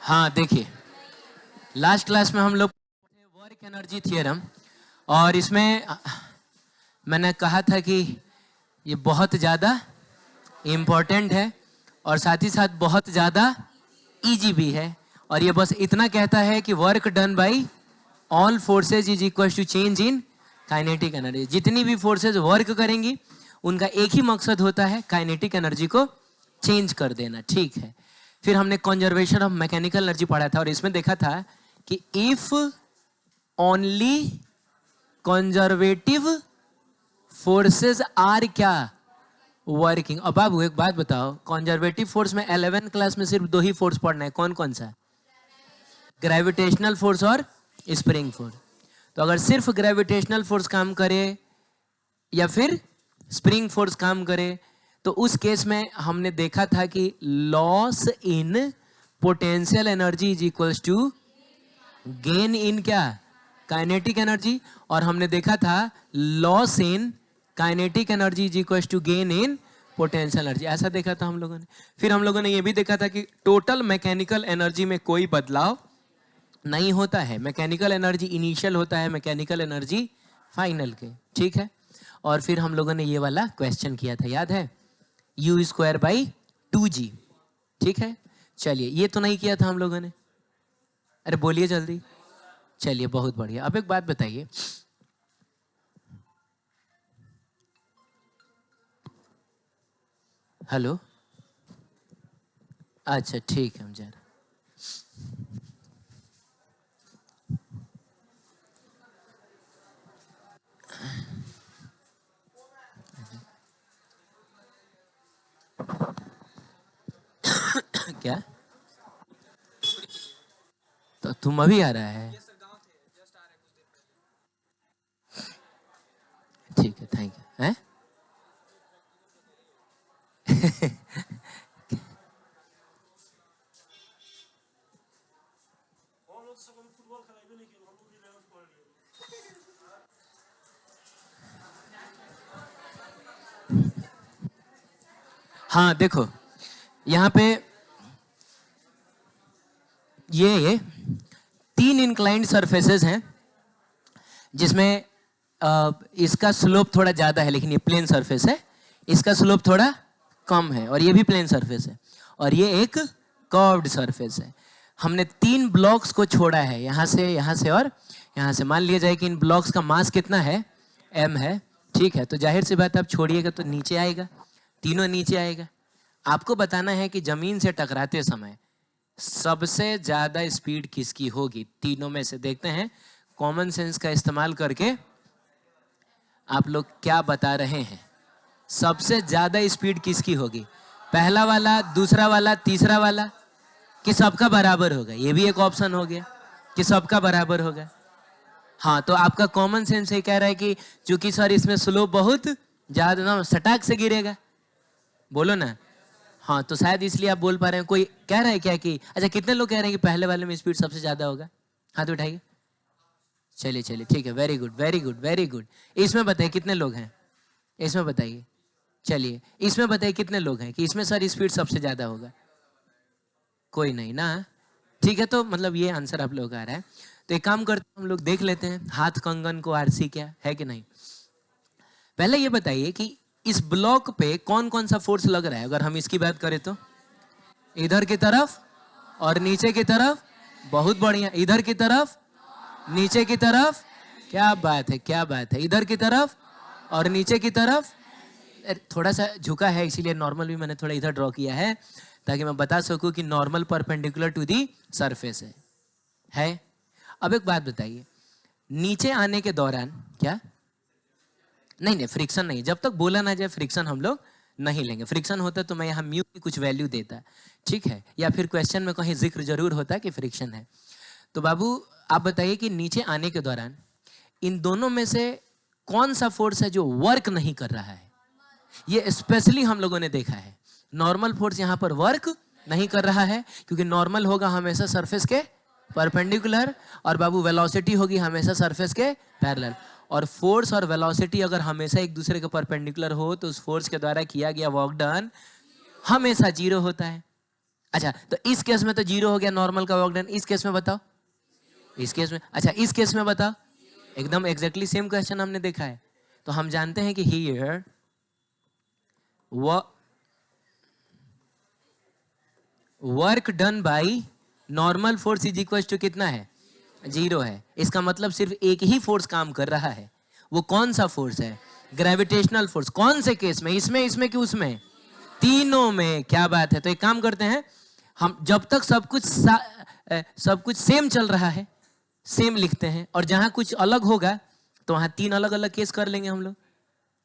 हाँ देखिए, last class में हम लोग वर्क एनर्जी थ्योरम, और इसमें मैंने कहा था कि ये बहुत ज़्यादा इम्पोर्टेंट है और साथ ही साथ बहुत ज़्यादा इजी भी है। और ये बस इतना कहता है कि work done by all forces is equal to change in kinetic energy. जितनी भी फोर्सेज वर्क करेंगी उनका एक ही मकसद होता है, काइनेटिक एनर्जी को चेंज कर देना। ठीक है, फिर हमने कंजर्वेशन ऑफ मैकेनिकल एनर्जी पढ़ा था और इसमें देखा था कि if only conservative forces are क्या वर्किंग। अब बाबू एक बात बताओ, कंजर्वेटिव फोर्स में 11 क्लास में सिर्फ दो ही फोर्स पढ़ना है, कौन कौन सा? ग्रेविटेशनल फोर्स और स्प्रिंग फोर्स। तो अगर सिर्फ ग्रेविटेशनल फोर्स काम करे या फिर स्प्रिंग फोर्स काम करे तो उस केस में हमने देखा था कि loss in potential energy is equals to gain in क्या? Kinetic energy. और हमने देखा था loss in kinetic energy is equals to gain in potential energy, ऐसा देखा था हम लोगों ने। फिर हम लोगों ने ये भी देखा था कि टोटल मैकेनिकल एनर्जी में कोई बदलाव नहीं होता है। मैकेनिकल एनर्जी इनिशियल होता है, मैकेनिकल एनर्जी फाइनल के। ठीक है, और फिर हम लोगों ने ये वाला क्वेश्चन किया था, याद है? u square by 2g। ठीक है, चलिए ये तो नहीं किया था हम लोगों ने, अरे बोलिए जल्दी। चलिए बहुत बढ़िया। अब एक बात बताइए, हेलो, अच्छा ठीक है, मुझे क्या तो तुम अभी आ रहा है? ठीक है, थैंक यू। हैं हाँ देखो, यहाँ पे ये 3 इंक्लाइंड सरफेसेस हैं जिसमें इसका स्लोप थोड़ा ज़्यादा है, लेकिन ये प्लेन सरफेस है। इसका स्लोप थोड़ा कम है और ये भी प्लेन सरफेस है, और ये एक कर्व्ड सरफेस है। हमने 3 ब्लॉक्स को छोड़ा है, यहाँ से और यहाँ से। मान लिया जाए कि इन ब्लॉक्स का मास कितना है? m है। ठीक है, तो जाहिर सी बात, आप छोड़िएगा तो नीचे आएगा, तीनों नीचे आएगा। आपको बताना है कि जमीन से टकराते समय सबसे ज्यादा स्पीड किसकी होगी तीनों में से। देखते हैं कॉमन सेंस का इस्तेमाल करके आप लोग क्या बता रहे हैं। सबसे ज्यादा स्पीड किसकी होगी? पहला वाला, दूसरा वाला, तीसरा वाला, कि सबका बराबर होगा? ये भी एक ऑप्शन हो गया कि सबका बराबर होगा। हाँ, तो आपका कॉमन सेंस ये कह रहा है कि चूंकि सर इसमें स्लोप बहुत ज्यादा ना, सटाक से गिरेगा, बोलो ना। हाँ, तो शायद इसलिए आप बोल पा रहे हैं। कोई कह रहा है क्या कि अच्छा, कितने लोग कह रहे हैं कि पहले वाले में स्पीड सबसे ज्यादा होगा? हाथ उठाइए। चलिए चलिए, ठीक है, very good very good very good. इसमें बताइए कितने लोग हैं, इसमें बताइए। चलिए इसमें बताइए कितने लोग हैं कि इसमें सर स्पीड सबसे ज्यादा होगा? कोई नहीं ना। ठीक है, तो मतलब ये आंसर आप लोग आ रहा है। तो एक काम करते हैं, हम लोग देख लेते हैं हाथ कंगन को आरसी क्या है कि नहीं। पहले ये बताइए कि इस ब्लॉक पे कौन कौन सा फोर्स लग रहा है। अगर हम इसकी बात करें तो इधर की तरफ और नीचे की तरफ, बहुत बढ़िया। इधर की तरफ, नीचे की तरफ, क्या बात है क्या बात है। इधर की तरफ और नीचे की तरफ, थोड़ा सा झुका है इसीलिए नॉर्मल भी मैंने थोड़ा इधर ड्रॉ किया है ताकि मैं बता सकूं कि normal perpendicular to the surface है। अब एक बात बताइए, नीचे आने के दौरान क्या? नहीं, फ्रिक्शन नहीं, जब तक बोला ना जाए फ्रिक्शन हम लोग नहीं लेंगे। फ्रिक्शन होता तो मैं यहाँ म्यू की कुछ वैल्यू देता, ठीक है, या फिर क्वेश्चन में कहीं जिक्र जरूर होता कि फ्रिक्शन है। तो बाबू आप बताइए कि नीचे आने के दौरान इन दोनों में से कौन सा फोर्स है जो वर्क नहीं कर रहा है? ये स्पेशली हम लोगों ने देखा है। नॉर्मल फोर्स यहाँ पर वर्क नहीं कर रहा है क्योंकि नॉर्मल होगा हमेशा सरफेस के परपेंडिकुलर, और बाबू वेलोसिटी होगी हमेशा सरफेस के पैरेलल। और फोर्स और वेलोसिटी अगर हमेशा एक दूसरे के परपेंडिकुलर हो तो उस फोर्स के द्वारा किया गया वर्क डन हमेशा जीरो होता है। अच्छा, तो इस केस में तो जीरो हो गया नॉर्मल का वर्क डन। इस केस में बताओ, इस केस में, अच्छा इस केस में बताओ, एकदम एग्जैक्टली सेम क्वेश्चन हमने देखा है। तो हम जानते हैं कि here work done by normal force is equal to कितना है, जीरो है। इसका मतलब सिर्फ एक ही फोर्स काम कर रहा है। वो कौन सा फोर्स है, ग्रेविटेशनल फोर्स। कौन से केस में, इसमें, इसमें कि उसमें, तीनों में। क्या बात है। तो एक काम करते हैं, हम जब तक सब कुछ सेम चल रहा है, सेम लिखते हैं, और जहां कुछ अलग होगा तो वहां तीन अलग अलग केस कर लेंगे हम लोग।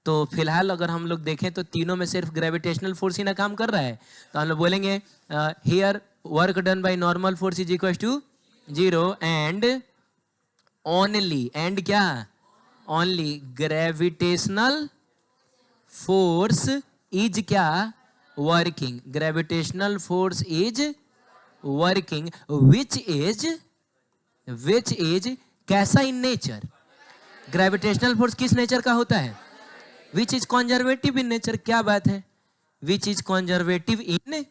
तो फिलहाल अगर हम लोग देखें तो तीनों में सिर्फ ग्रेविटेशनल फोर्स ही ना काम कर रहा है, तो हम लोग बोलेंगे here work done by normal force is equal to zero and only, and क्या, ओनली ग्रेविटेशनल फोर्स इज क्या, working. Gravitational force is working which is कैसा इन नेचर। ग्रेविटेशनल फोर्स किस नेचर का होता है, which is conservative in nature. क्या बात है, which is conservative in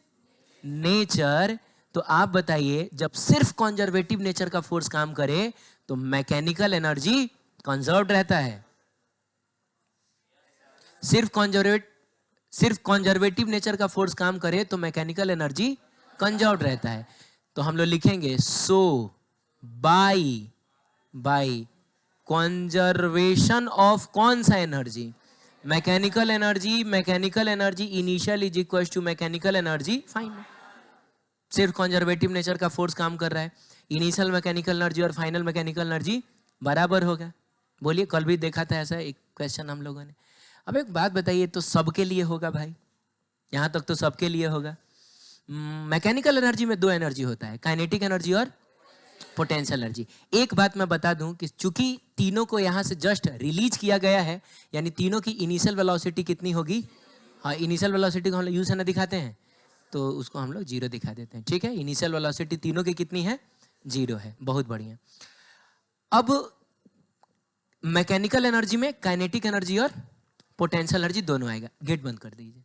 nature. तो आप बताइए, जब सिर्फ कंजर्वेटिव नेचर का फोर्स काम करे तो मैकेनिकल एनर्जी कंजर्व्ड रहता है। सिर्फ कंजर्वेटिव नेचर का फोर्स काम करे तो मैकेनिकल एनर्जी कंजर्व्ड रहता है। तो हम लोग लिखेंगे सो बाय कंजर्वेशन ऑफ कौन सा energy, mechanical energy initial is equal to mechanical energy final. सिर्फ कंजर्वेटिव नेचर का फोर्स काम कर रहा है, इनिशियल मैकेनिकल एनर्जी और फाइनल मैकेनिकल एनर्जी बराबर होगा। बोलिए, कल भी देखा था ऐसा एक क्वेश्चन हम लोगों ने। अब एक बात बताइए, तो सबके लिए होगा भाई, यहां तक तो सबके लिए होगा। मैकेनिकल एनर्जी में दो एनर्जी होता है, काइनेटिक एनर्जी और पोटेंशियल एनर्जी। एक बात मैं बता दूं कि चूंकि तीनों को यहां से जस्ट रिलीज किया गया है, यानी तीनों की इनिशियल वेलोसिटी कितनी होगी, हाँ इनिशियल वेलोसिटी को हम लोग यू से ना दिखाते हैं, तो उसको हम लोग जीरो दिखा देते हैं। ठीक है, इनिशियल वेलोसिटी तीनों की कितनी है, जीरो है। बहुत बढ़िया। अब मैकेनिकल एनर्जी में काइनेटिक एनर्जी और पोटेंशियल एनर्जी दोनों आएगा। गेट बंद कर दीजिए।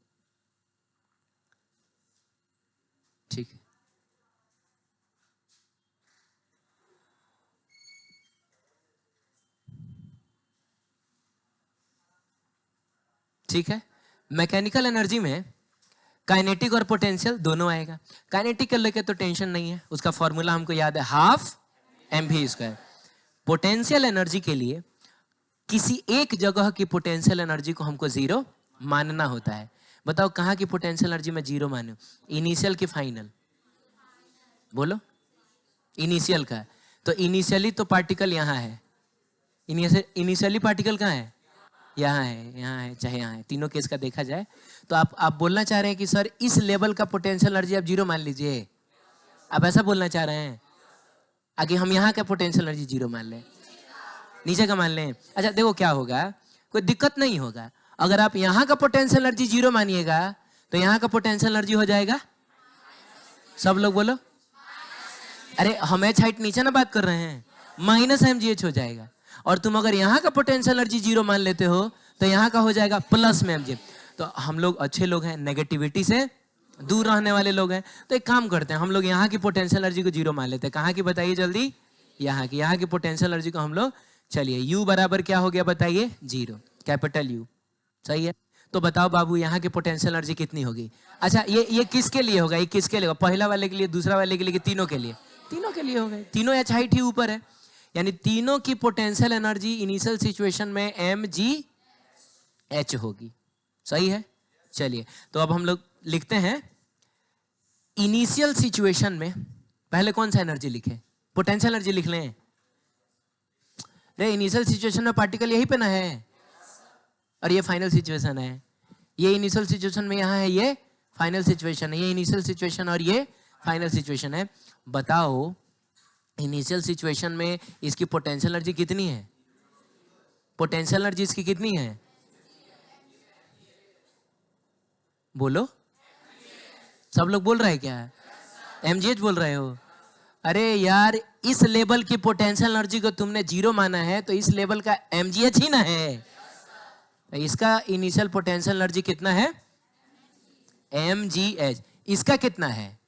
ठीक है, ठीक है। मैकेनिकल एनर्जी में काइनेटिक और पोटेंशियल दोनों आएगा। काइनेटिक के लेके तो टेंशन नहीं है, उसका फॉर्मूला हमको याद है, हाफ mv²। पोटेंशियल एनर्जी के लिए किसी एक जगह की पोटेंशियल एनर्जी को हमको जीरो मानना होता है। बताओ कहां की पोटेंशियल एनर्जी में जीरो मानूं, इनिशियल की फाइनल, बोलो। इनिशियल का, तो इनिशियली तो पार्टिकल यहां है, इनिशियली पार्टिकल कहां है, यहाँ है, यहाँ है, चाहे यहाँ है। तीनों केस का देखा जाए तो आप बोलना चाह रहे हैं कि सर इस लेवल का पोटेंशियल एनर्जी आप जीरो मान लीजिए, आप ऐसा बोलना चाह रहे हैं। आगे हम यहाँ का पोटेंशियल एनर्जी जीरो मान लें, नीचे का मान लें। अच्छा देखो क्या होगा, कोई दिक्कत नहीं होगा। अगर आप यहाँ का पोटेंशियल एनर्जी जीरो मानिएगा तो यहाँ का पोटेंशियल एनर्जी हो जाएगा, सब लोग बोलो। अरे हम एच हाइट नीचे ना बात कर रहे हैं, माइनस mgh हो जाएगा। और तुम अगर यहाँ का पोटेंशियल एनर्जी जीरो मान लेते हो तो यहाँ का हो जाएगा प्लस में mgh। तो हम लोग अच्छे लोग हैं, नेगेटिविटी से दूर रहने वाले लोग हैं। तो एक काम करते हैं, हम लोग यहाँ की पोटेंशियल एनर्जी को जीरो मान लेते हैं। कहाँ की बताइए जल्दी, यहाँ की पोटेंशियल एनर्जी को हम लोग, चलिए u बराबर क्या हो गया बताइए, जीरो, कैपिटल U। सही है। तो बताओ बाबू यहाँ की पोटेंशियल एनर्जी कितनी होगी। अच्छा ये किसके लिए होगा, ये किसके लिए होगा, पहला वाले के लिए, दूसरा वाले के लिए, तीनों के लिए, तीनों के लिए होगा। तीनों एच हाइट ही ऊपर है, यानी तीनों की पोटेंशियल एनर्जी इनिशियल सिचुएशन में mgh होगी। सही है। चलिए तो अब हम लोग लिखते हैं इनिशियल सिचुएशन में, पहले कौन सा एनर्जी लिखे, पोटेंशियल एनर्जी लिख लें। रे इनिशियल सिचुएशन में पार्टिकल यहीं पे ना है, और ये फाइनल सिचुएशन है। ये इनिशियल सिचुएशन में यहाँ है, ये फाइनल सिचुएशन है। ये इनिशियल सिचुएशन और ये फाइनल सिचुएशन है। बताओ इनिशियल सिचुएशन में इसकी पोटेंशियल एनर्जी कितनी है, पोटेंशियल एनर्जी इसकी कितनी है, बोलो। सब लोग बोल रहे हैं क्या, mgh बोल रहे हो। अरे यार इस लेवल की पोटेंशियल एनर्जी को तुमने जीरो माना है तो इस लेवल का mgh ही ना है। इसका इनिशियल पोटेंशियल एनर्जी कितना है, mgh। इसका कितना है,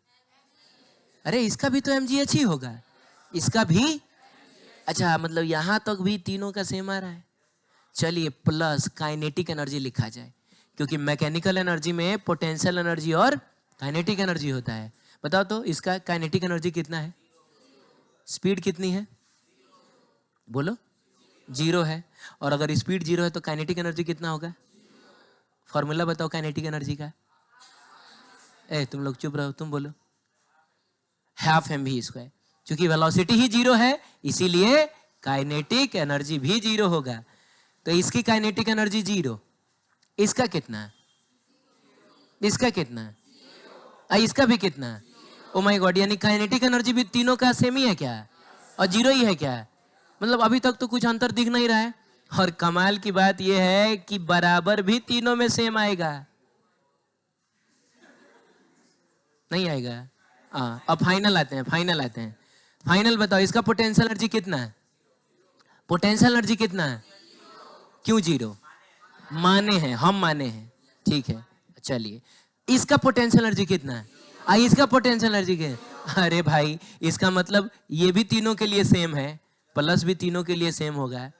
अरे इसका भी तो mgh ही होगा, इसका भी। अच्छा मतलब यहां तक भी तीनों का सेम आ रहा है। चलिए प्लस काइनेटिक एनर्जी लिखा जाए, क्योंकि मैकेनिकल एनर्जी में पोटेंशियल एनर्जी और काइनेटिक एनर्जी होता है। बताओ तो इसका काइनेटिक एनर्जी कितना है, स्पीड कितनी है, बोलो 0 है। और अगर स्पीड 0 है तो काइनेटिक एनर्जी कितना होगा, फॉर्मूला बताओ काइनेटिक एनर्जी का। तुम लोग चुप रहो, तुम बोलो। हाफ mv², क्योंकि वेलोसिटी ही 0 है इसीलिए काइनेटिक एनर्जी भी 0 होगा। तो इसकी काइनेटिक एनर्जी 0, इसका कितना है, इसका कितना है, इसका भी कितना है। ओ माय गॉड, यानी काइनेटिक एनर्जी भी तीनों का सेम ही है क्या, और 0 ही है क्या। मतलब अभी तक तो कुछ अंतर दिख नहीं रहा है। और कमाल की बात यह है कि बराबर भी तीनों में सेम आएगा, नहीं आएगा। अब फाइनल आते हैं, फाइनल आते हैं। फाइनल बताओ इसका पोटेंशियल एनर्जी कितना है, पोटेंशियल एनर्जी कितना है, क्यों 0, माने हैं, हम माने हैं, ठीक है। चलिए इसका पोटेंशियल एनर्जी कितना है, इसका पोटेंशियल एनर्जी क्या है। अरे भाई इसका मतलब ये भी तीनों के लिए सेम है, प्लस भी तीनों के लिए सेम होगा।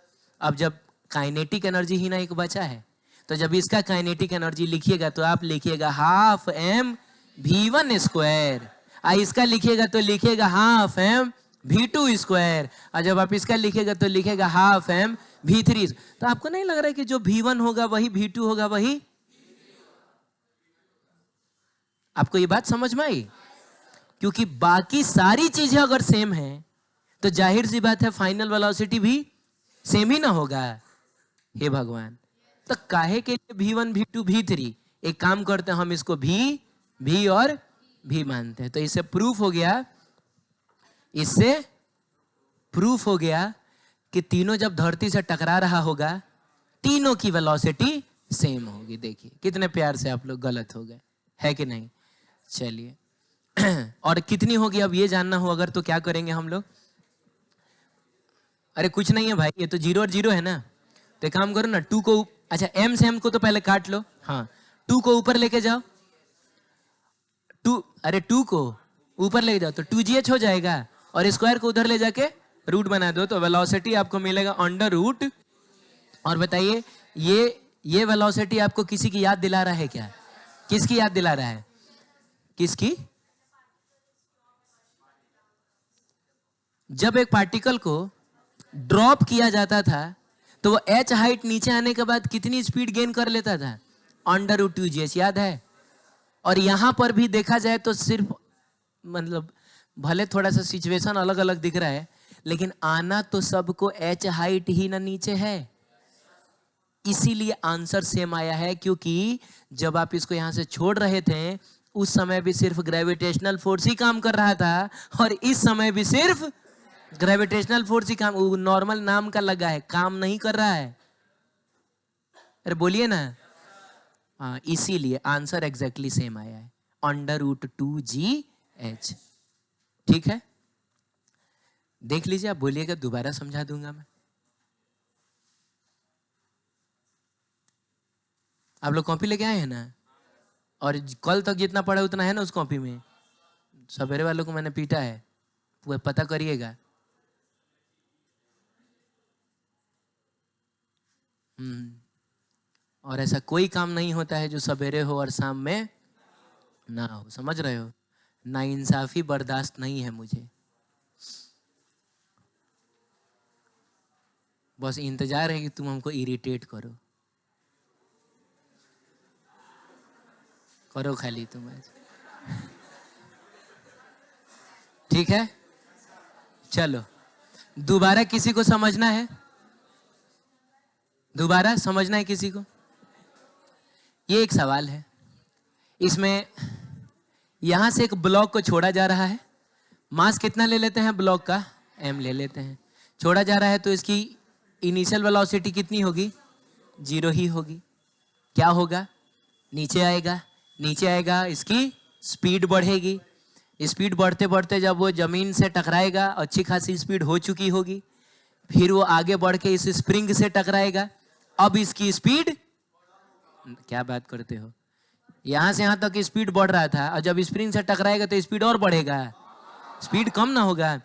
अब जब काइनेटिक एनर्जी ही ना एक बचा है, तो जब इसका काइनेटिक एनर्जी लिखिएगा तो आप लिखिएगा हाफ mv1², इसका लिखिएगा तो लिखिएगा हाफ mv2², और जब आप इसका लिखिएगा तो लिखिएगा हाफ mv3। तो आपको नहीं लग रहा है कि जो v1 होगा वही v2 होगा वही, आपको ये बात समझ में आई। क्योंकि बाकी सारी चीजें अगर सेम है तो जाहिर सी बात है फाइनल वेलोसिटी भी सेम ही ना होगा। हे भगवान, तो काहे के लिए v1 v2 v3, एक काम करते हैं हम इसको v और v मानते हैं। तो इससे प्रूफ हो गया, इससे प्रूफ हो गया कि तीनों जब धरती से टकरा रहा होगा तीनों की वेलोसिटी सेम होगी। देखिए कितने प्यार से आप लोग गलत हो गए, है कि नहीं। चलिए और कितनी होगी अब ये जानना हो अगर, तो क्या करेंगे हम लोग। अरे कुछ नहीं है भाई, ये तो 0 और 0 है ना। तो काम करो ना, 2 को, अच्छा m से m को तो पहले काट लो, हाँ 2 को ऊपर लेके जाओ, 2, अरे 2 को ऊपर लेके जाओ तो 2gh हो जाएगा, और स्क्वायर को उधर ले जाके रूट बना दो तो वेलोसिटी आपको मिलेगा अंडर रूट। और बताइए ये वेलोसिटी आपको किसी की याद दिला रहा है क्या, किसकी याद दिला रहा है, किसकी। जब एक पार्टिकल को ड्रॉप किया जाता था तो वो h हाइट नीचे आने के बाद कितनी स्पीड गेन कर लेता था, अंडर रूट 2gh, याद है। और यहां पर भी देखा जाए तो सिर्फ मतलब भले थोड़ा सा सिचुएशन अलग अलग दिख रहा है, लेकिन आना तो सबको h हाइट ही ना नीचे है, इसीलिए आंसर सेम आया है। क्योंकि जब आप इसको यहां से छोड़ रहे थे उस समय भी सिर्फ ग्रेविटेशनल फोर्स ही काम कर रहा था, और इस समय भी सिर्फ ग्रेविटेशनल फोर्स ही काम, नॉर्मल नाम का लगा है, काम नहीं कर रहा है। अरे बोलिए ना, हाँ इसीलिए आंसर एग्जैक्टली सेम आया है, अंडर रूट 2gh। ठीक है, देख लीजिए, आप बोलिएगा दोबारा समझा दूंगा मैं। आप लोग कॉपी लेके आए हैं ना, और कल तक जितना पढ़ा उतना है ना उस कॉपी में। सवेरे वालों को मैंने पीटा है, वो पता करिएगा। और ऐसा कोई काम नहीं होता है जो सवेरे हो और शाम में ना हो, समझ रहे हो। ना इंसाफी बर्दाश्त नहीं है मुझे, बस इंतजार है कि तुम हमको इरिटेट करो, करो खाली तुम आज। ठीक है, चलो दोबारा किसी को समझना है, दोबारा समझना है किसी को। ये एक सवाल है, इसमें यहां से एक ब्लॉक को छोड़ा जा रहा है, मास कितना ले लेते हैं ब्लॉक का, m ले लेते हैं, छोड़ा जा रहा है तो इसकी इनिशियल वेलोसिटी कितनी होगी, 0 ही होगी। क्या होगा, नीचे आएगा, नीचे आएगा, इसकी स्पीड बढ़ेगी, स्पीड बढ़ते बढ़ते जब वो जमीन से टकराएगा, अच्छी खासी स्पीड हो चुकी होगी, फिर वो आगे बढ़ के इस स्प्रिंग से टकराएगा, अब इसकी स्पीड, क्या बात करते हो, यहां से यहां तक स्पीड बढ़ रहा था, और जब स्प्रिंग से टकराएगा तो स्पीड और बढ़ेगा, स्पीड कम ना होगा,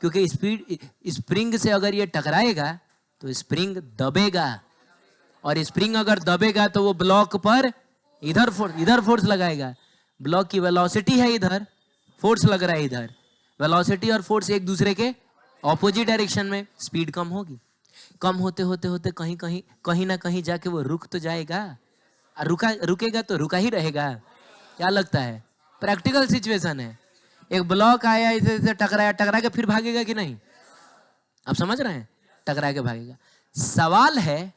क्योंकि स्पीड स्प्रिंग से अगर ये टकराएगा तो स्प्रिंग दबेगा, और स्प्रिंग अगर दबेगा तो वो ब्लॉक पर इधर फोर्स लगाएगा। ब्लॉक की वेलोसिटी है इधर, फोर्स लग रहा है इधर। वेलोसिटी और फोर्स एक दूसरे के ऑपोजिट डायरेक्शन में, स्पीड कम होगी। कम होते होते होते कहीं ना कहीं जाके वो रुक तो जाएगा, और रुकेगा तो रुका ही रहेगा। क्या लगता है? प्रैक्टिकल सिचुएशन है। एक ब्लॉक आया, इसे टकराया, टकरा के फिर भागेगा कि नहीं? आप समझ रहे हैं? टकरा के भागेगा। सवाल है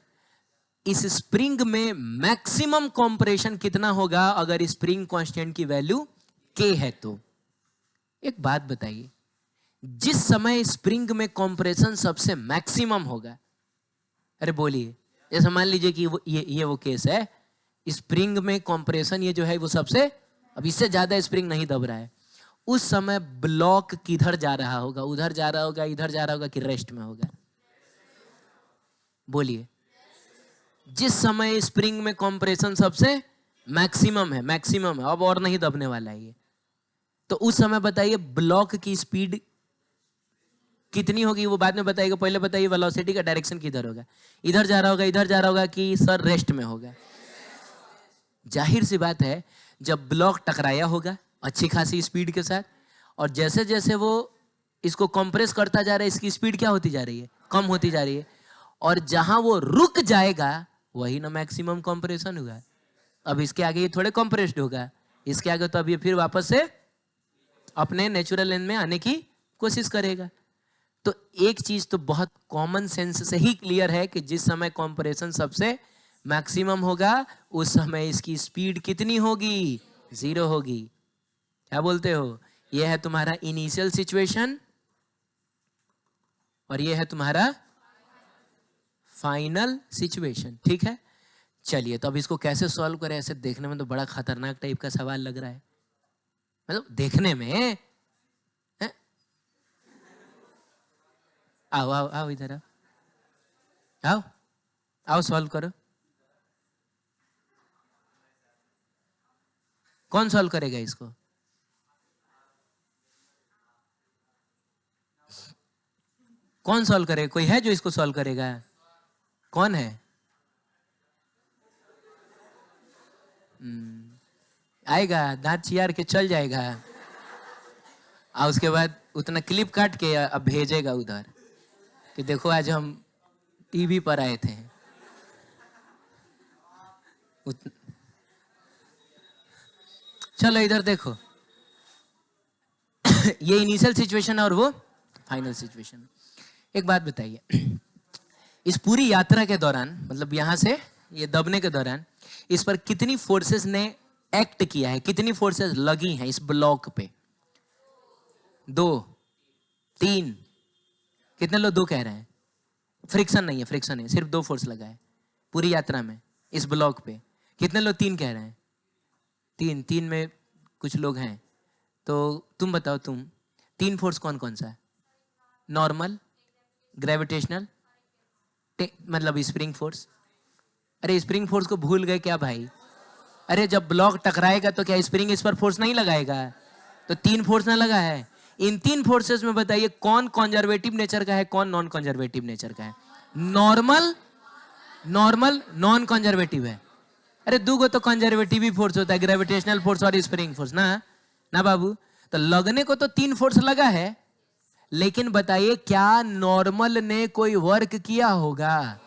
इस स्प्रिंग में मैक्सिमम कंप्रेशन कितना होगा अगर स्प्रिंग कांस्टेंट की वैल्यू k है तो? एक बात बताइए, जिस समय स्प्रिंग में कंप्रेशन सबसे मैक्सिमम होगा, अरे बोलिए, जैसे मान लीजिए कि ये वो केस है, स्प्रिंग में कंप्रेशन ये जो है वो सबसे, अब इससे ज्यादा स्प्रिंग नहीं दब रहा है, उस समय ब्लॉक किधर जा रहा होगा? उधर जा रहा होगा, इधर जा रहा होगा, कि रेस्ट में होगा? बोलिए। जिस समय स्प्रिंग में कंप्रेशन सबसे मैक्सिमम है, अब और नहीं दबने वाला है ये, तो उस समय बताइए ब्लॉक की स्पीड कितनी होगी? वो बाद में बताइएगा, पहले बताइए वेलोसिटी का डायरेक्शन किधर होगा? इधर जा रहा होगा, इधर जा रहा होगा, कि सर रेस्ट में होगा? जाहिर सी बात है, जब ब्लॉक टकराया होगा अच्छी खासी स्पीड के साथ, और जैसे जैसे वो इसको कंप्रेस करता जा रहा है, इसकी स्पीड क्या होती जा रही है? कम होती जा रही है। और जहां वो रुक जाएगा वही ना मैक्सिमम कंप्रेशन हुआ। अब इसके आगे ये थोड़े कंप्रेस्ड होगा, इसके आगे तो अब ये फिर वापस से अपने नेचुरल लेंथ में आने की कोशिश करेगा। तो एक चीज तो बहुत कॉमन सेंस से ही क्लियर है कि जिस समय कंप्रेशन सबसे मैक्सिमम होगा उस समय इसकी स्पीड कितनी होगी? 0 होगी। क्या बोलते हो? यह है तुम्हारा इनिशियल सिचुएशन और यह है तुम्हारा फाइनल सिचुएशन। ठीक है, चलिए तो अब इसको कैसे सॉल्व करें? ऐसे देखने में तो बड़ा खतरनाक टाइप का सवाल लग रहा है, मतलब देखने में है? आओ आओ आओ, इधर आओ, आओ आओ, सॉल्व करो। कौन सॉल्व करेगा इसको? कौन सॉल्व करेगा? कोई है जो इसको सॉल्व करेगा? कौन है? आएगा, दांत चियार के चल जाएगा, और उसके बाद उतना क्लिप काट के अब भेजेगा उधर कि देखो आज हम टीवी पर आए थे। चलो इधर देखो, ये इनिशियल सिचुएशन और वो फाइनल सिचुएशन। एक बात बताइए, इस पूरी यात्रा के दौरान, मतलब यहां से ये दबने के दौरान, इस पर कितनी फोर्सेस ने एक्ट किया है? कितनी फोर्सेस लगी हैं इस ब्लॉक पे? 2, 3? कितने लोग 2 कह रहे हैं? फ्रिक्शन नहीं है, फ्रिक्शन है, सिर्फ 2 फोर्स लगा है पूरी यात्रा में इस ब्लॉक पे। कितने लोग 3 कह रहे हैं? 3 में कुछ लोग हैं, तो तुम बताओ, तुम 3 फोर्स कौन कौन सा है? नॉर्मल, ग्रेविटेशनल, मतलब स्प्रिंग फोर्स। अरे स्प्रिंग फोर्स को भूल गए क्या भाई? अरे जब ब्लॉक टकराएगा तो क्या स्प्रिंग इस पर फोर्स नहीं लगाएगा? तो 3 फोर्स ना लगा है। इन 3 फोर्सेस में बताइए कौन कंजर्वेटिव नेचर का है, कौन नॉन कंजर्वेटिव नेचर का है? नॉर्मल नॉन कंजर्वेटिव है। अरे 2 गो तो कंजर्वेटिव ही फोर्स होता है, ग्रेविटेशनल फोर्स और स्प्रिंग फोर्स ना। ना बाबू, तो लगने को तो 3 फोर्स लगा है, लेकिन बताइए क्या नॉर्मल ने कोई वर्क किया होगा?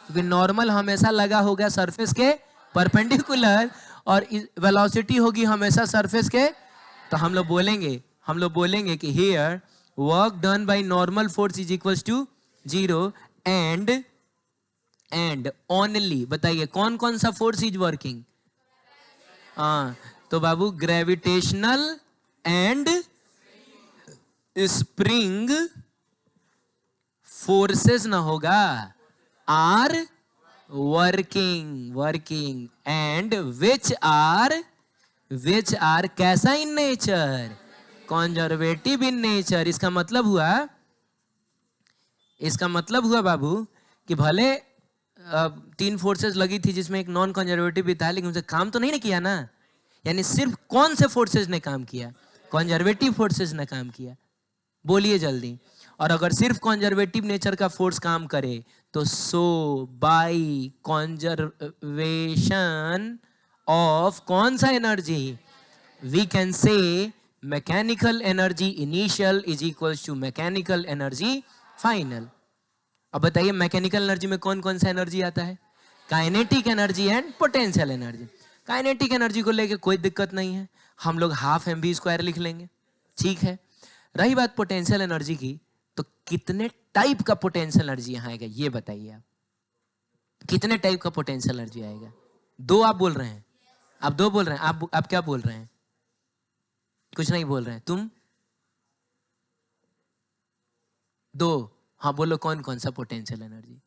क्योंकि नॉर्मल हमेशा लगा होगा सरफेस के परपेंडिकुलर, और वेलोसिटी होगी हमेशा सरफेस के। तो हम लोग बोलेंगे कि here work done by normal force is equals to 0 and only, बताइए कौन कौन सा फोर्स इज वर्किंग? तो बाबू ग्रेविटेशनल एंड स्प्रिंग फोर्सेस ना होगा, are working and which are कैसा in nature? Conservative in nature. इसका मतलब हुआ बाबू कि भले 3 फोर्सेस लगी थी जिसमें एक नॉन कंजर्वेटिव भी था, लेकिन उसे काम तो नहीं ना किया ना। यानी सिर्फ कौन से फोर्सेस ने काम किया? कंजर्वेटिव फोर्सेस ने काम किया। बोलिए जल्दी। और अगर सिर्फ कंजर्वेटिव नेचर का फोर्स काम करे तो सो बाई कंजर्वेशन ऑफ कौन सा energy, we can say mechanical energy initial is equals to mechanical energy final. अब बताइए मैकेनिकल एनर्जी में कौन कौन सा एनर्जी आता है? Kinetic energy and potential energy. Kinetic energy को लेके कोई दिक्कत नहीं है, हम लोग हाफ mv² लिख लेंगे, ठीक है। रही बात पोटेंशियल एनर्जी की, तो कितने टाइप का पोटेंशियल एनर्जी यहाँ आएगा ये बताइए आप, कितने टाइप का पोटेंशियल एनर्जी आएगा? दो आप बोल रहे हैं, आप दो बोल रहे हैं, आप क्या बोल रहे हैं? कुछ नहीं बोल रहे हैं, तुम दो, हाँ बोलो कौन कौन सा potential energy?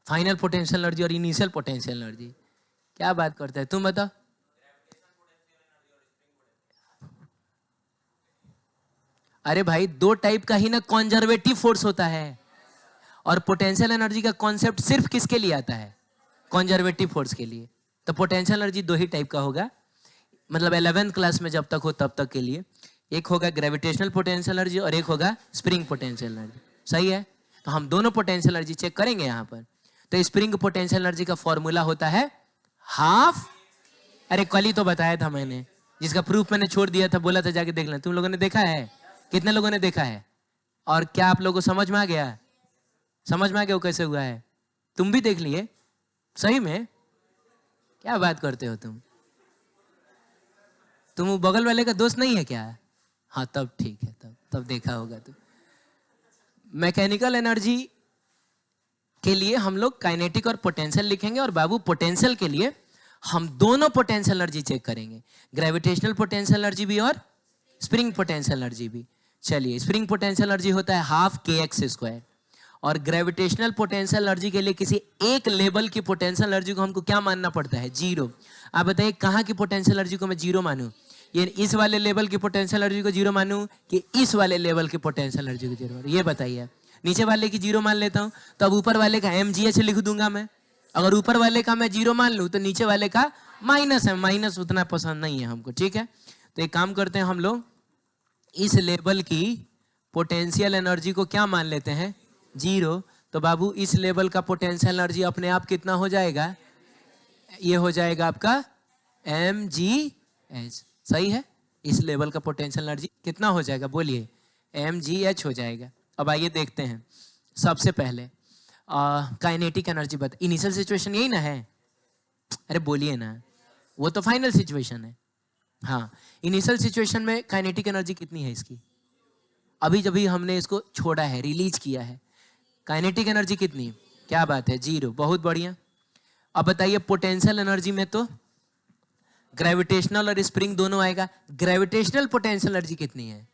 Final potential energy और इनिशियल पोटेंशियल एनर्जी। क्या बात करते हैं, तुम बताओ। अरे भाई दो टाइप का ही ना कंजर्वेटिव फोर्स होता है, और पोटेंशियल एनर्जी का कॉन्सेप्ट सिर्फ किसके लिए आता है? कंजर्वेटिव फोर्स के लिए। तो पोटेंशियल एनर्जी दो ही टाइप का होगा, मतलब 11th क्लास में जब तक हो तब तक के लिए, एक होगा ग्रेविटेशनल पोटेंशियल एनर्जी और एक होगा स्प्रिंग पोटेंशियल एनर्जी, सही है। तो हम दोनों पोटेंशियल एनर्जी चेक करेंगे यहाँ पर। तो स्प्रिंग पोटेंशियल एनर्जी का फॉर्मूला होता है हाफ, अरे कल ही तो बताया था मैंने, जिसका प्रूफ मैंने छोड़ दिया था, बोला था जाके देख लें। तुम लोगों ने देखा है? कितने लोगों ने देखा है? और क्या आप लोगों को समझ में आ गया? समझ में आ गया वो कैसे हुआ है? तुम भी देख लिए? सही में? क्या बात करते हो तुम वो बगल वाले का दोस्त नहीं है क्या? हाँ तब ठीक है, तब देखा होगा। तो मैकेनिकल एनर्जी के लिए हम लोग काइनेटिक और पोटेंशियल लिखेंगे, और बाबू पोटेंशियल के लिए हम दोनों पोटेंशियल एनर्जी चेक करेंगे, ग्रेविटेशनल पोटेंशियल एनर्जी भी और स्प्रिंग पोटेंशियल एनर्जी भी। चलिए, स्प्रिंग पोटेंशियल एनर्जी होता है हाफ kx², और ग्रेविटेशनल पोटेंशियल एनर्जी के लिए किसी एक लेवल की पोटेंशियल एनर्जी को हमको क्या मानना पड़ता है? जीरो। आप बताइए कहाँ की पोटेंशियल एनर्जी को मैं जीरो मानूं? ये इस वाले लेवल की पोटेंशियल एनर्जी को जीरो मानूं कि इस वाले लेवल की पोटेंशियल एनर्जी को जीरो मानूं? ये बताइए। नीचे वाले की जीरो मान लेता हूं, तो अब ऊपर वाले का mgh लिख दूंगा मैं। अगर ऊपर वाले का मैं जीरो मान लूं तो नीचे वाले का माइनस है, माइनस उतना पसंद नहीं है हमको, ठीक है। तो एक काम करते हैं हम लोग, इस लेवल की पोटेंशियल एनर्जी को क्या मान लेते हैं? जीरो। तो बाबू इस लेवल का पोटेंशियल एनर्जी अपने आप कितना हो जाएगा? ये हो जाएगा आपका mgh, सही है। इस लेवल का पोटेंशियल एनर्जी कितना हो जाएगा? बोलिए, mgh हो जाएगा। अब आइए देखते हैं, सबसे पहले काइनेटिक एनर्जी बता। इनिशियल सिचुएशन यही ना है? अरे बोलिए ना, वो तो फाइनल सिचुएशन है। हाँ, इनिशियल सिचुएशन में काइनेटिक एनर्जी कितनी है इसकी? अभी जब हमने इसको छोड़ा है, रिलीज किया है, काइनेटिक एनर्जी कितनी? क्या बात है, जीरो। बहुत बढ़िया। अब बताइए पोटेंशियल एनर्जी में तो ग्रेविटेशनल और स्प्रिंग दोनों आएगा। ग्रेविटेशनल पोटेंशियल एनर्जी कितनी है?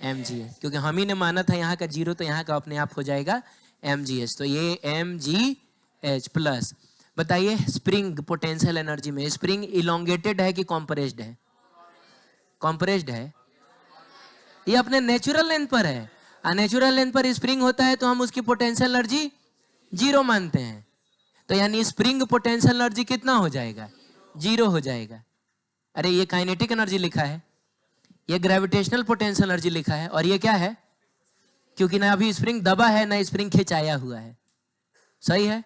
mgh, क्योंकि हम ही ने माना था यहाँ का जीरो, तो यहाँ का अपने आप हो जाएगा mgh। तो ये mgh प्लस, बताइए स्प्रिंग पोटेंशियल एनर्जी में स्प्रिंग इलोंगेटेड है कि कॉम्प्रेस्ड है? कॉम्प्रेस्ड है। ये अपने नेचुरल लेंथ पर है, नेचुरल लेंथ पर स्प्रिंग होता है तो हम उसकी पोटेंशियल एनर्जी जीरो मानते हैं। तो यानी स्प्रिंग पोटेंशियल एनर्जी कितना हो जाएगा? जीरो हो जाएगा। अरे ये काइनेटिक एनर्जी लिखा है, ये ग्रेविटेशनल पोटेंशियल एनर्जी लिखा है, और ये क्या है? क्योंकि ना अभी स्प्रिंग दबा है ना स्प्रिंग खिंचाया हुआ है, सही है।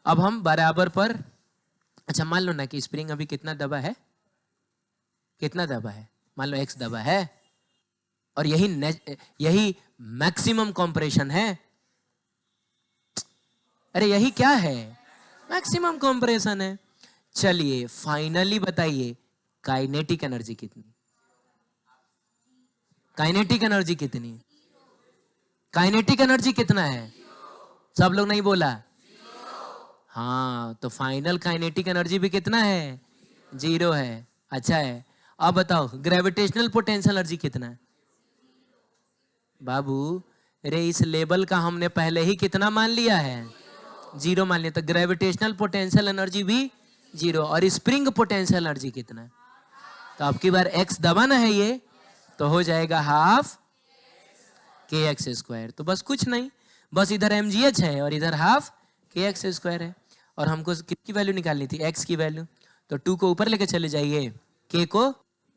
अब हम बराबर पर, अच्छा मान लो ना कि स्प्रिंग अभी कितना दबा है, कितना दबा है? मान लो x दबा है, और यही मैक्सिमम कंप्रेशन है। अरे यही क्या है? मैक्सिमम कंप्रेशन है। चलिए फाइनली बताइए काइनेटिक एनर्जी कितनी? काइनेटिक एनर्जी कितनी? काइनेटिक एनर्जी कितना है? सब लोग नहीं बोला। हाँ, तो फाइनल काइनेटिक एनर्जी भी कितना है? जीरो है। अच्छा है, अब बताओ ग्रेविटेशनल पोटेंशियल एनर्जी कितना है? बाबू रे, इस लेवल का हमने पहले ही कितना मान लिया है? जीरो मान लिया। तो ग्रेविटेशनल पोटेंशियल एनर्जी भी जीरो, और स्प्रिंग पोटेंशियल एनर्जी कितना है? तो अब की बार x दबाना है ये, तो हो जाएगा हाफ kx²। तो बस कुछ नहीं, बस इधर mgh है और इधर हाफ kx² है, और हमको किसकी वैल्यू निकालनी थी? x की वैल्यू। तो 2 को ऊपर लेके चले जाइए, k को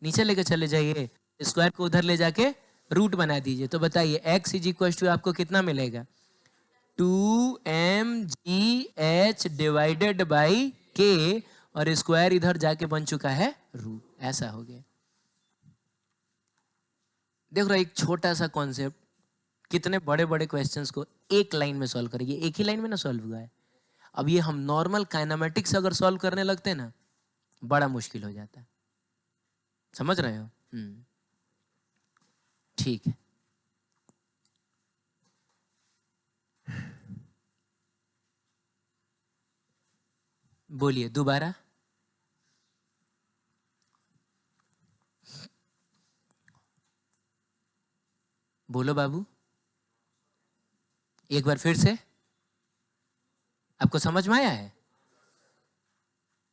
नीचे लेके चले जाइए, स्क्वायर को उधर ले जाके रूट बना दीजिए। तो बताइए x इज इक्वल टू आपको कितना मिलेगा? 2mgh डिवाइडेड बाई k, और स्क्वायर इधर जाके बन चुका है रूट। ऐसा हो गया। देख रहे हो, एक छोटा सा कॉन्सेप्ट कितने बड़े बड़े क्वेश्चंस को एक लाइन में सॉल्व करेगी। एक ही लाइन में ना सॉल्व हुआ है। अब ये हम नॉर्मल काइनेमेटिक्स अगर सॉल्व करने लगते हैं ना, बड़ा मुश्किल हो जाता है। समझ रहे हो? ठीक है। बोलिए दोबारा। बोलो बाबू, एक बार फिर से। आपको समझ में आया है?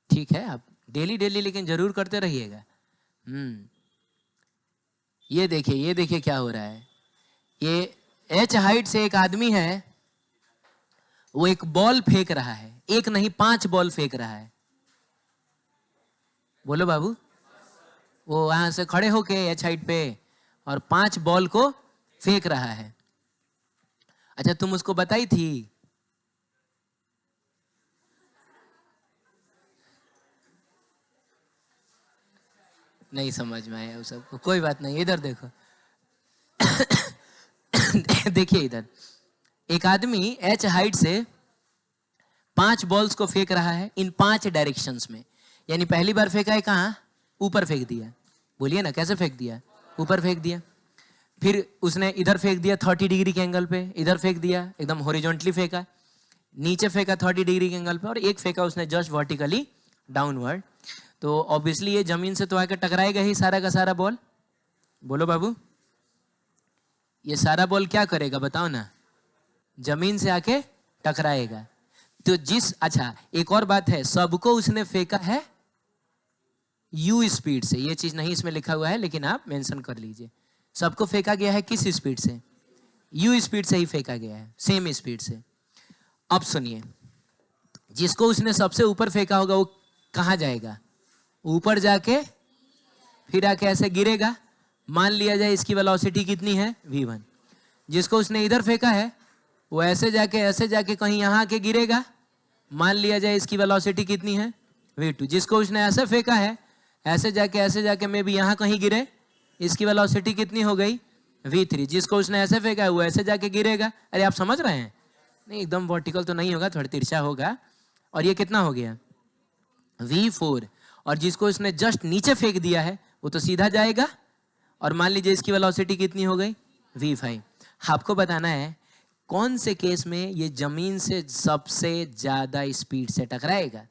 ठीक है, आप डेली डेली लेकिन जरूर करते रहिएगा। ये देखिए क्या हो रहा है। ये h हाइट से एक आदमी है, वो एक बॉल फेंक रहा है। एक नहीं 5 बॉल फेंक रहा है। बोलो बाबू। वो वहां से खड़े होके h हाइट पे और 5 बॉल को फेंक रहा है। अच्छा, तुम उसको बताई थी? नहीं समझ में आया उस सबको, कोई बात नहीं। इधर देखो देखिए इधर, एक आदमी h हाइट से 5 बॉल्स को फेंक रहा है इन 5 डायरेक्शंस में। यानी पहली बार फेंका है कहाँ? ऊपर फेंक दिया। बोलिए ना, कैसे फेंक दिया? ऊपर फेंक दिया। फिर उसने इधर फेंक दिया 30 डिग्री के एंगल पे, इधर फेंक दिया एकदम हॉरिजॉन्टली फेंका, नीचे फेंका 30 डिग्री के एंगल पे, और एक फेंका उसने जस्ट वर्टिकली डाउनवर्ड। तो ऑब्वियसली ये जमीन से तो आके टकराएगा ही सारा का सारा बॉल। बोलो बाबू, ये सारा बॉल क्या करेगा बताओ ना? जमीन से आके टकराएगा। तो अच्छा एक और बात है, सबको उसने फेंका है u स्पीड से। ये चीज नहीं इसमें लिखा हुआ है, लेकिन आप मेंशन कर लीजिए। सबको फेंका गया है किस स्पीड से? u स्पीड से ही फेंका गया है, सेम स्पीड से। अब सुनिए, जिसको उसने सबसे ऊपर फेंका होगा वो कहां जाएगा? ऊपर जाके फिर आके ऐसे गिरेगा। मान लिया जाए इसकी वेलोसिटी कितनी है? v1। जिसको उसने इधर फेंका है वो ऐसे जाके कहीं यहाँ के गिरेगा। मान लिया जाए इसकी वेलोसिटी कितनी है? v2। जिसको उसने ऐसे फेंका है ऐसे जाके मे भी यहाँ कहीं गिरे, इसकी वेलोसिटी कितनी हो गई? v3। जिसको उसने ऐसे फेंका है वो ऐसे जाके गिरेगा। अरे आप समझ रहे हैं? नहीं, एकदम वर्टिकल तो नहीं होगा, थोड़ा तिरछा होगा। और ये कितना हो गया? v4। और जिसको उसने जस्ट नीचे फेंक दिया है वो तो सीधा जाएगा। और मान लीजिए इसकी वेलोसिटी कितनी हो गई? v5। आपको बताना है कौन से केस में ये जमीन से सबसे ज्यादा स्पीड से टकराएगा।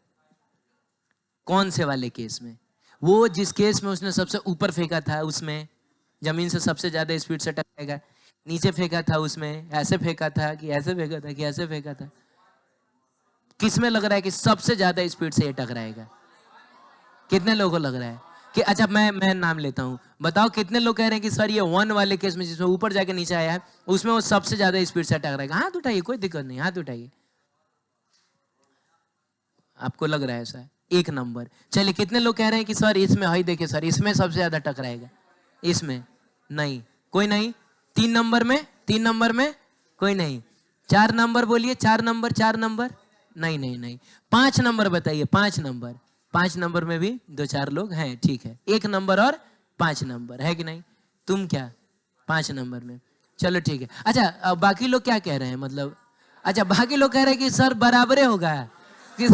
कौन से वाले केस में? वो जिस केस में उसने सबसे ऊपर फेंका था उसमें जमीन से सबसे ज्यादा स्पीड से टकराएगा। नीचे फेंका था उसमें ऐसे फेंका था कि ऐसे फेंका था कि ऐसे फेंका था। किस में लग रहा है कि सबसे ज्यादा स्पीड से ये टकराएगा? कितने लोगों को लग रहा है कि अच्छा मैं नाम लेता हूं, बताओ कितने लोग कह रहे हैं कि सर ये 1 वाले केस में जिसमें ऊपर जाके नीचे आया है उसमें वो सबसे ज्यादा स्पीड से टकराएगा? हाथ उठाइए, कोई दिक्कत नहीं, हाथ उठाइए। आपको लग रहा है ऐसा? 1 नंबर। चलिए कितने लोग कह रहे हैं कि सर इसमें, हाई देखिए सर इसमें सबसे ज्यादा टकराएगा? इसमें नहीं, कोई नहीं। 3 नंबर में? 3 नंबर में कोई नहीं। 4 नंबर बोलिए, 4 नंबर, 4 नंबर। नहीं नहीं नहीं। 5 नंबर बताइए, 5 नंबर। 5 नंबर में भी 2-4 लोग हैं, ठीक है। 1 नंबर और 5 नंबर है कि नहीं? तुम क्या 5 नंबर में? चलो ठीक है। अच्छा अब बाकी लोग क्या कह रहे हैं? मतलब अच्छा बाकी लोग कह रहे हैं कि सर बराबरे होगा कि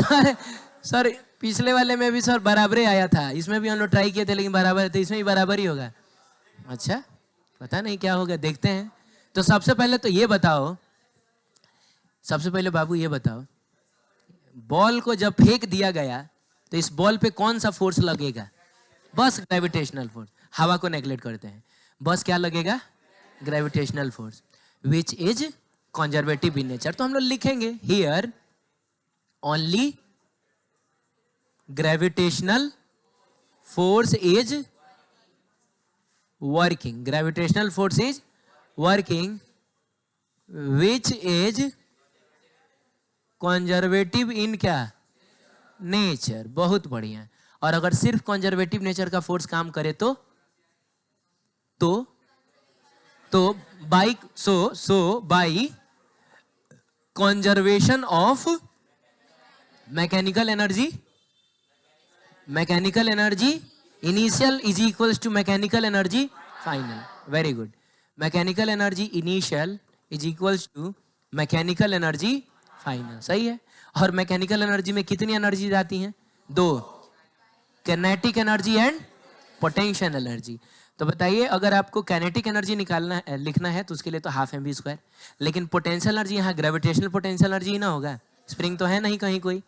सर पिछले वाले में भी सर बराबरे आया था, इसमें भी हम लोग ट्राई किए थे लेकिन बराबर थे, इसमें भी बराबर ही होगा। अच्छा पता नहीं क्या होगा, देखते हैं। तो सबसे पहले तो ये बताओ, सबसे पहले बाबू ये बताओ, बॉल को जब फेंक दिया गया तो इस बॉल पे कौन सा फोर्स लगेगा? बस ग्रेविटेशनल फोर्स। हवा को नेग्लेक्ट करते हैं, बस क्या लगेगा? Gravitational force, which is conservative in nature. तो हम लोग लिखेंगे here only gravitational force is working, gravitational force is working which is conservative इन क्या? नेचर। बहुत बढ़िया। और अगर सिर्फ कंजर्वेटिव नेचर का फोर्स काम करे तो तो by conservation of mechanical energy initial is equals to mechanical energy final. Very good. Mechanical energy initial is equals to mechanical energy final. सही है. और मैकेनिकल एनर्जी में कितनी एनर्जी आती हैं? दो, kinetic energy and potential energy. तो बताइए, अगर आपको काइनेटिक एनर्जी निकालना है, लिखना है, तो उसके लिए तो हाफ एम वी स्क्वायर. लेकिन पोटेंशियल एनर्जी, यहाँ ग्रेविटेशनल पोटेंशियल एनर्जी ही ना होगा, स्प्रिंग तो है नहीं कहीं कोई.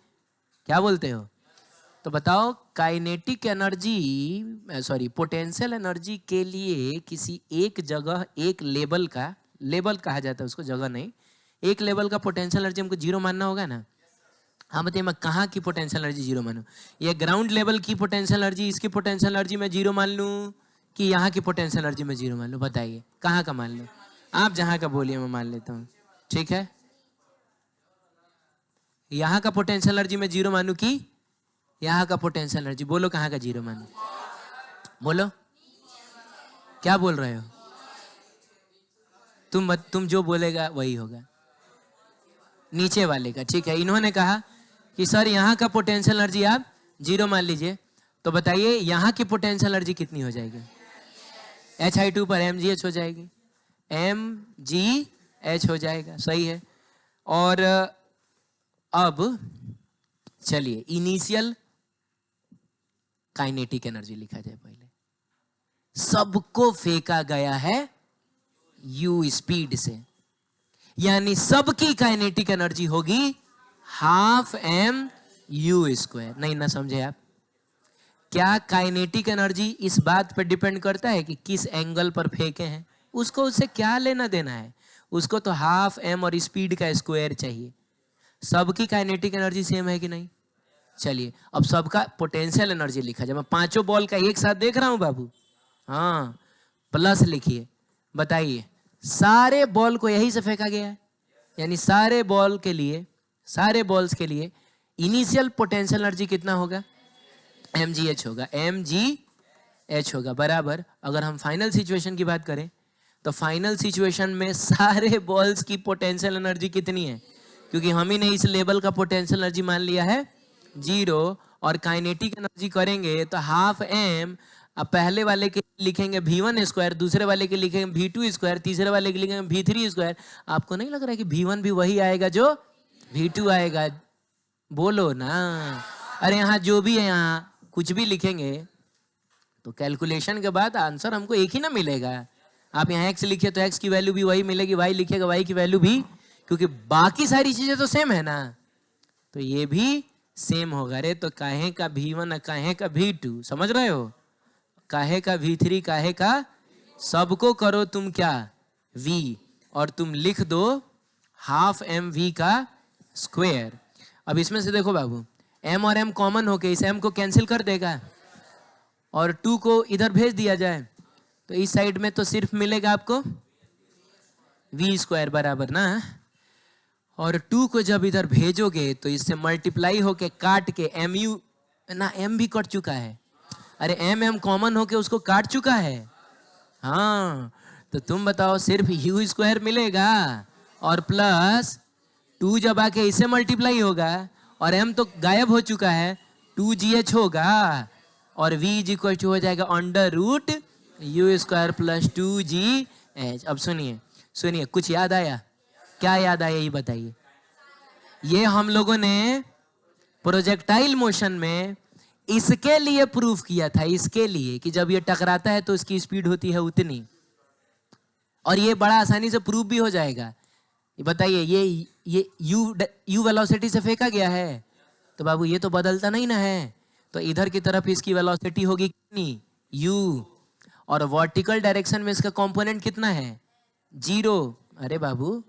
क्या बोलते हो? तो बताओ, kinetic energy sorry potential energy के लिए किसी एक जगह एक लेवल का, लेवल कहा जाता है उसको, जगह नहीं, एक लेवल का पोटेंशियल एनर्जी हमको जीरो मानना होगा ना. हाँ बताइए, मैं कहाँ की पोटेंशियल एनर्जी जीरो मानूं? ये ग्राउंड लेवल की पोटेंशियल एनर्जी, इसकी पोटेंशियल एनर्जी में जीरो मान लूं कि यहाँ की पोटेंशियल एनर्जी में जीरो मान लूं? बताइए कहाँ का मान लूं? आप जहाँ का बोलिए, मैं मान लेता हूँ. ठीक है, यहाँ का पोटेंशियल एनर्जी में जीरो मानूं कि यहाँ का पोटेंशियल एनर्जी? बोलो कहाँ का जीरो मानूं? बोलो, क्या बोल रहे हो? तुम जो बोलेगा वही होगा, नीचे वाले का. ठीक है, इन्होंने कहा कि सर यहाँ का पोटेंशियल एनर्जी आप जीरो मान लीजिए. तो बताइए, यहाँ की पोटेंशियल एनर्जी कितनी हो जाएगी? Hi2 पर mgh हो जाएगी, mgh हो जाएगा. सही है. और अब चलिए इनिशियल काइनेटिक एनर्जी लिखा जाए. पहले सबको फेंका गया है u स्पीड से, यानी सबकी काइनेटिक एनर्जी होगी हाफ एम यू स्क्वायर. नहीं ना समझे आप? क्या काइनेटिक एनर्जी इस बात पर डिपेंड करता है कि किस एंगल पर फेंके हैं? उसको उससे क्या लेना देना है? उसको तो हाफ एम और स्पीड का स्क्वायर चाहिए. सबकी काइनेटिक एनर्जी सेम है कि नहीं? चलिए, अब सबका पोटेंशियल एनर्जी लिखा जाए. मैं पांचों बॉल का एक साथ देख रहा हूं बाबू. हाँ, प्लस लिखिए. बताइए, सारे बॉल को यही से फेंका गया है, यानी सारे बॉल के लिए, सारे बॉल्स के लिए इनिशियल पोटेंशियल एनर्जी कितना होगा? mgh होगा, mgh होगा. बराबर. अगर हम फाइनल सिचुएशन की बात करें, तो फाइनल सिचुएशन में सारे बॉल्स की पोटेंशियल एनर्जी कितनी है? क्योंकि हम ही ने इस लेवल का पोटेंशियल एनर्जी मान लिया है जीरो, और काइनेटिक एनर्जी करेंगे तो हाफ एम. अब पहले वाले के लिखेंगे v1 स्क्वायर, दूसरे वाले के लिखेंगे v2 स्क्वायर, तीसरे वाले के लिखेंगे v3 स्क्वायर. आपको नहीं लग रहा है कि v1 भी वही आएगा जो v2 आएगा? बोलो ना. अरे यहाँ जो भी है, यहाँ कुछ भी लिखेंगे तो कैलकुलेशन के बाद आंसर हमको एक ही ना मिलेगा. आप यहाँ x लिखे तो x की वैल्यू भी वही मिलेगी, y लिखेगा y की वैल्यू भी, क्योंकि बाकी सारी चीजें तो सेम है ना. तो ये भी सेम होगा. रे तो काहे का v1 काहे का v2, समझ रहे हो? काहे का v3 काहे का, सबको करो तुम क्या v, और तुम लिख दो हाफ एम v का स्क्वायर. अब इसमें से देखो बाबू, m और m कॉमन होके इस m को कैंसिल कर देगा, और 2 को इधर भेज दिया जाए तो इस साइड में तो सिर्फ मिलेगा आपको v स्क्वायर बराबर ना. और 2 को जब इधर भेजोगे तो इससे मल्टीप्लाई होके काट के mu ना, m भी कट चुका है. अरे m कॉमन होके उसको काट चुका है. हाँ, तो तुम बताओ, सिर्फ u स्क्वायर मिलेगा और प्लस 2 जब आके इससे मल्टीप्लाई होगा, और m तो गायब हो चुका है, 2gh होगा, और v इज इक्वल टू हो जाएगा under root u square plus 2gh. अब सुनिए सुनिए, कुछ याद आया? क्या याद आया ये बताइए? ये हम लोगों ने प्रोजेक्टाइल मोशन में इसके लिए प्रूफ किया था, इसके लिए कि जब ये टकराता है तो इसकी स्पीड होती है उतनी, और ये बड़ा आसानी से प्रूफ भी हो जाएगा. ये बताइए, ये u वेलोसिटी से फेंका गया है, तो बाबू ये तो बदलता नहीं ना है, तो इधर की तरफ इसकी वेलोसिटी होगी कितनी? u, और वर्टिकल डायरेक्शन में इसका कंपोनेंट कितना है? 0. अरे बाबू,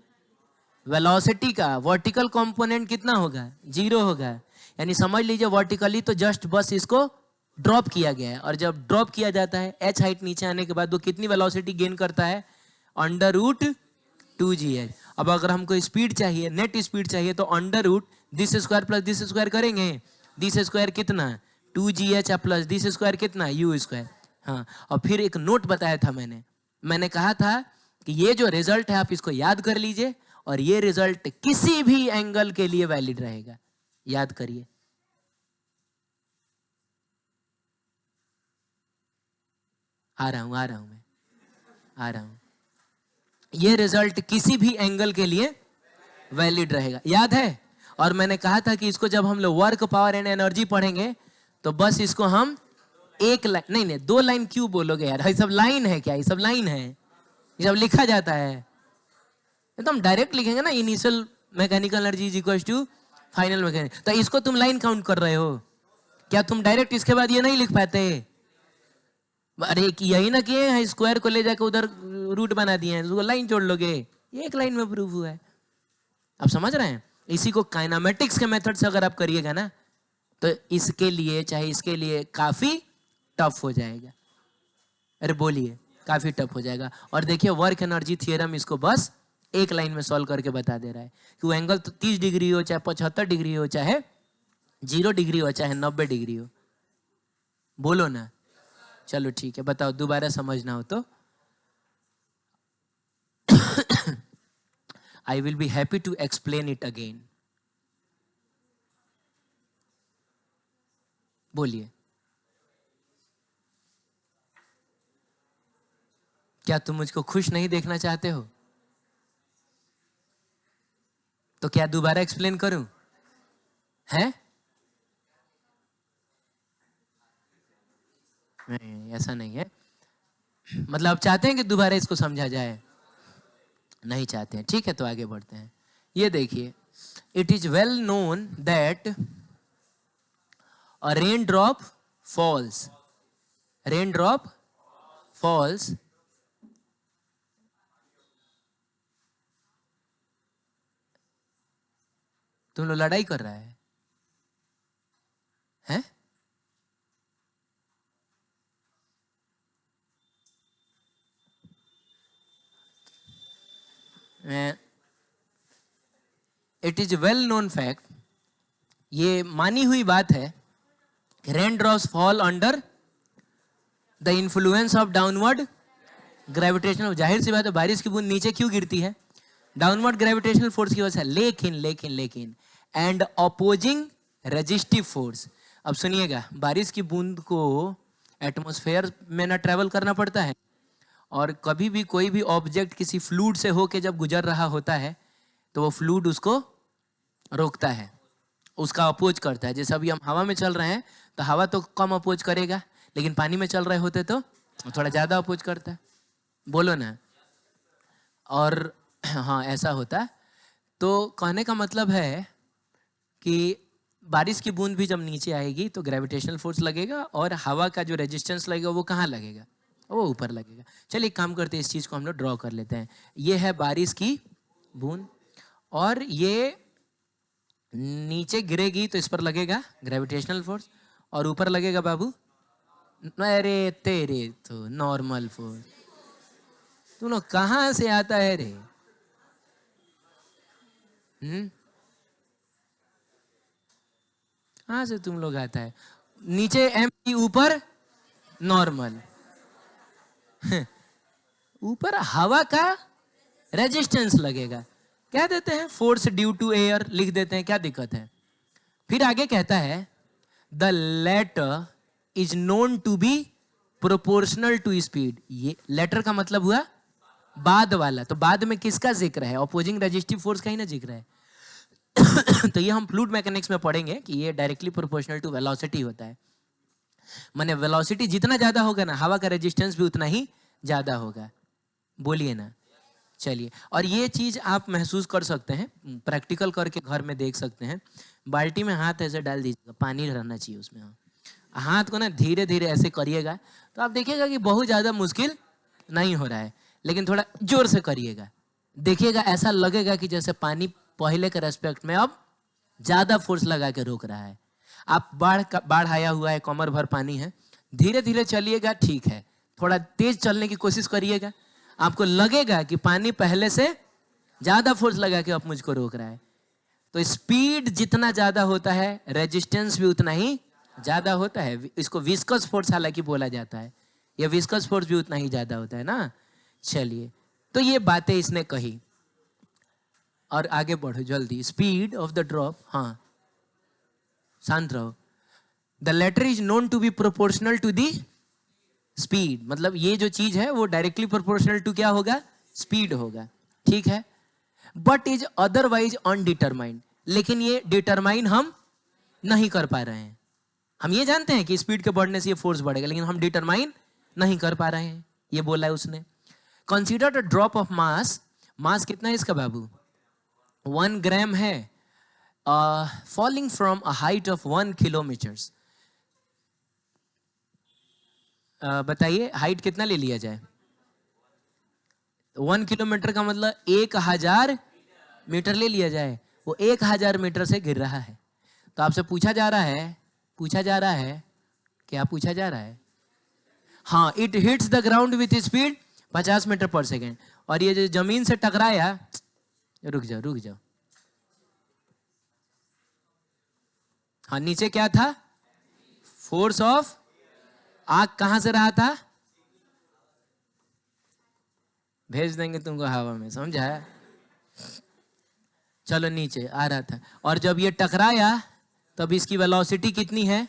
वेलोसिटी का वर्टिकल कंपोनेंट कितना होगा? 0 होगा. यानी समझ लीजिए, वर्टिकली तो जस्ट बस इसको ड्रॉप किया गया है, और जब ड्रॉप किया जाता है h हाइट नीचे आने के बाद वो कितनी वेलोसिटी गेन करता है? Under root 2gh. अब अगर हमको स्पीड चाहिए, नेट स्पीड चाहिए, तो under root this square plus this square करेंगे. दिस स्क्वायर कितना? 2gh प्लस दिस स्क्वायर कितना? u square. हाँ, और फिर एक नोट बताया था मैंने कहा था कि ये जो रिजल्ट है आप इसको याद कर लीजिए और ये रिजल्ट किसी भी एंगल के लिए वैलिड रहेगा। याद करिए। आ रहा हूं मैं आ रहा हूं। ये रिजल्ट किसी भी एंगल के लिए वैलिड रहेगा, याद है। और मैंने कहा था कि इसको जब हम लोग वर्क पावर एंड एनर्जी पढ़ेंगे तो बस इसको हम एक लाइन नहीं 2 लाइन क्यों बोलोगे यार, ये सब लाइन है क्या, ये सब लाइन है, ये सब लिखा जाता है। एकदम डायरेक्ट लिखेंगे ना, initial mechanical energy is equal to final mechanical, तो इसको तुम लाइन काउंट कर रहे हो क्या? तुम डायरेक्ट इसके बाद ये नहीं लिख पाते? अरे यही ना किए हैं, स्क्वायर को ले जाकर उधर रूट बना दिए हैं, उसको लाइन जोड़ लोगे, ये एक लाइन में प्रूफ हुआ है। आप समझ रहे हैं? इसी को काइनेमेटिक्स के मेथड से अगर आप करिएगा ना तो इसके लिए चाहे इसके लिए काफी टफ हो जाएगा। अरे बोलिए, काफी टफ हो जाएगा। और देखिए वर्क एनर्जी थ्योरम इसको बस एक लाइन में सॉल्व करके बता दे रहा है कि वो एंगल तो 30 डिग्री हो, चाहे 75 डिग्री हो, चाहे 0 डिग्री हो, चाहे 90 डिग्री हो। बोलो ना। चलो ठीक है, बताओ दोबारा समझना हो तो। I will be happy to explain it again. बोलिए, क्या तुम मुझको खुश नहीं देखना चाहते हो? तो क्या दोबारा एक्सप्लेन करूं? हैं? नहीं, ऐसा नहीं है। मतलब आप चाहते हैं कि दोबारा इसको समझा जाए? नहीं चाहते हैं, ठीक है, तो आगे बढ़ते हैं। ये देखिए, it is well known that a rain drop falls, rain drop falls तुम लोग लड़ाई कर रहा है हैं? It is well known fact, ये मानी हुई बात है कि rain drops fall under the influence of downward gravitational. जाहिर सी बात है, बारिश की बूंद नीचे क्यों गिरती है? डाउनवर्ड ग्रेविटेशनल फोर्स की वजह से। लेकिन लेकिन लेकिन एंड अपोजिंग रेजिस्टिव फोर्स। अब सुनिएगा, बारिश की बूंद को एटमॉस्फेयर में ना ट्रेवल करना पड़ता है, और कभी भी कोई भी ऑब्जेक्ट किसी फ्लूइड से होके जब गुजर रहा होता है तो वो फ्लूइड उसको रोकता है, उसका अपोज करता है। जैसे अभी हम हवा में चल रहे हैं तो हवा तो कम अपोज करेगा, लेकिन पानी में चल रहे होते तो थोड़ा ज्यादा अपोज करता है। बोलो ना। और हाँ, ऐसा होता है। तो कहने का मतलब है कि बारिश की बूंद भी जब नीचे आएगी तो ग्रेविटेशनल फोर्स लगेगा, और हवा का जो रेजिस्टेंस लगेगा वो कहाँ लगेगा? वो ऊपर लगेगा। चलिए एक काम करते हैं, इस चीज को हम लोग ड्रॉ कर लेते हैं। ये है बारिश की बूंद, और ये नीचे गिरेगी तो इस पर लगेगा ग्रेविटेशनल फोर्स, और ऊपर लगेगा बाबू, अरे तेरे तो नॉर्मल फोर्स। तू लोग कहां से आता है रे? कहां से तुम लोग आता है? नीचे एम की, ऊपर नॉर्मल। ऊपर हवा का रेजिस्टेंस लगेगा, क्या देते हैं? फोर्स ड्यू टू एयर लिख देते हैं, क्या दिक्कत है? फिर आगे कहता है the latter is known to be proportional to speed. ये लेटर का मतलब हुआ बाद वाला, तो बाद में किसका जिक्र है? अपोजिंग रेजिस्टिव फोर्स का ही ना जिक्र है। तो ये हम फ्लूइड मैकेनिक्स में पढ़ेंगे कि ये डायरेक्टली प्रोपोर्शनल टू वेलोसिटी होता है। माने वेलोसिटी जितना ज्यादा होगा ना, हवा का रेजिस्टेंस भी उतना ही ज्यादा होगा। बोलिए ना। चलिए, और ये चीज आप महसूस कर सकते हैं, प्रैक्टिकल करके घर में देख सकते हैं। बाल्टी में हाथ ऐसे डाल दीजिएगा, पानी रहना चाहिए उसमें। हाथ को ना धीरे धीरे ऐसे करिएगा तो आप देखिएगा कि बहुत ज्यादा मुश्किल नहीं हो रहा है, लेकिन थोड़ा जोर से करिएगा, देखिएगा ऐसा लगेगा कि जैसे पानी पहले के रेस्पेक्ट में अब ज्यादा फोर्स लगा के रोक रहा है। आप बाढ़ आया हुआ है, कमर भर पानी है, धीरे धीरे चलिएगा, ठीक है। थोड़ा तेज चलने की कोशिश करिएगा, आपको लगेगा कि पानी पहले से ज्यादा फोर्स लगा के अब मुझको रोक रहा है। तो स्पीड जितना ज्यादा होता है, रेजिस्टेंस भी उतना ही ज्यादा होता है। इसको विस्कस फोर्स हालांकि बोला जाता है। ये विस्कस फोर्स भी उतना ही ज्यादा होता है ना। चलिए, तो ये बातें इसने कही और आगे बढ़ो जल्दी। स्पीड ऑफ द ड्रॉप, हाँ शांत रहो। The latter is known to be proportional to the speed, मतलब ये जो चीज है वो डायरेक्टली प्रोपोर्शनल टू क्या होगा, स्पीड होगा, ठीक है। बट इज अदरवाइज अनडिटरमाइंड, लेकिन ये डिटरमाइन हम नहीं कर पा रहे हैं। हम ये जानते हैं कि स्पीड के बढ़ने से ये फोर्स बढ़ेगा, लेकिन हम डिटरमाइन नहीं कर पा रहे हैं, ये बोला है उसने। Consider the drop of mass, mass कितना है इसका बाबू, 1 ग्राम है, falling from a height of 1 kilometre. बताइए हाइट कितना ले लिया जाए, 1 किलोमीटर का मतलब 1000 मीटर ले लिया जाए। वो 1000 मीटर से गिर रहा है। तो आपसे पूछा जा रहा है, क्या पूछा जा रहा है, हाँ, it hits the ground with speed 50 metre पर सेकेंड, और ये जो जमीन से टकराया, रुक जाओ, हाँ, नीचे क्या था, फोर्स ऑफ, आग कहां से रहा था, भेज देंगे तुमको हवा में, समझा। चलो नीचे आ रहा था, और जब ये टकराया तब इसकी वेलोसिटी कितनी है,